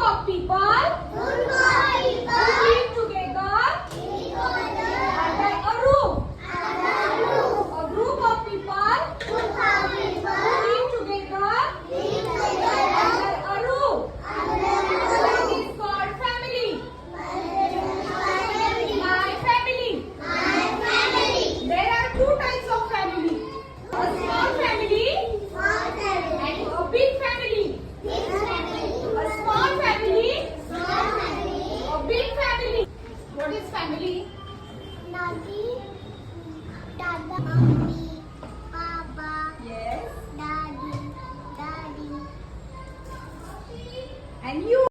of people who live together under a roof. A group of people who live together under a roof. That is called family. My family. There are two types of family. A small family and a big family. A small family, a big family. What is family? Daddy, Dada,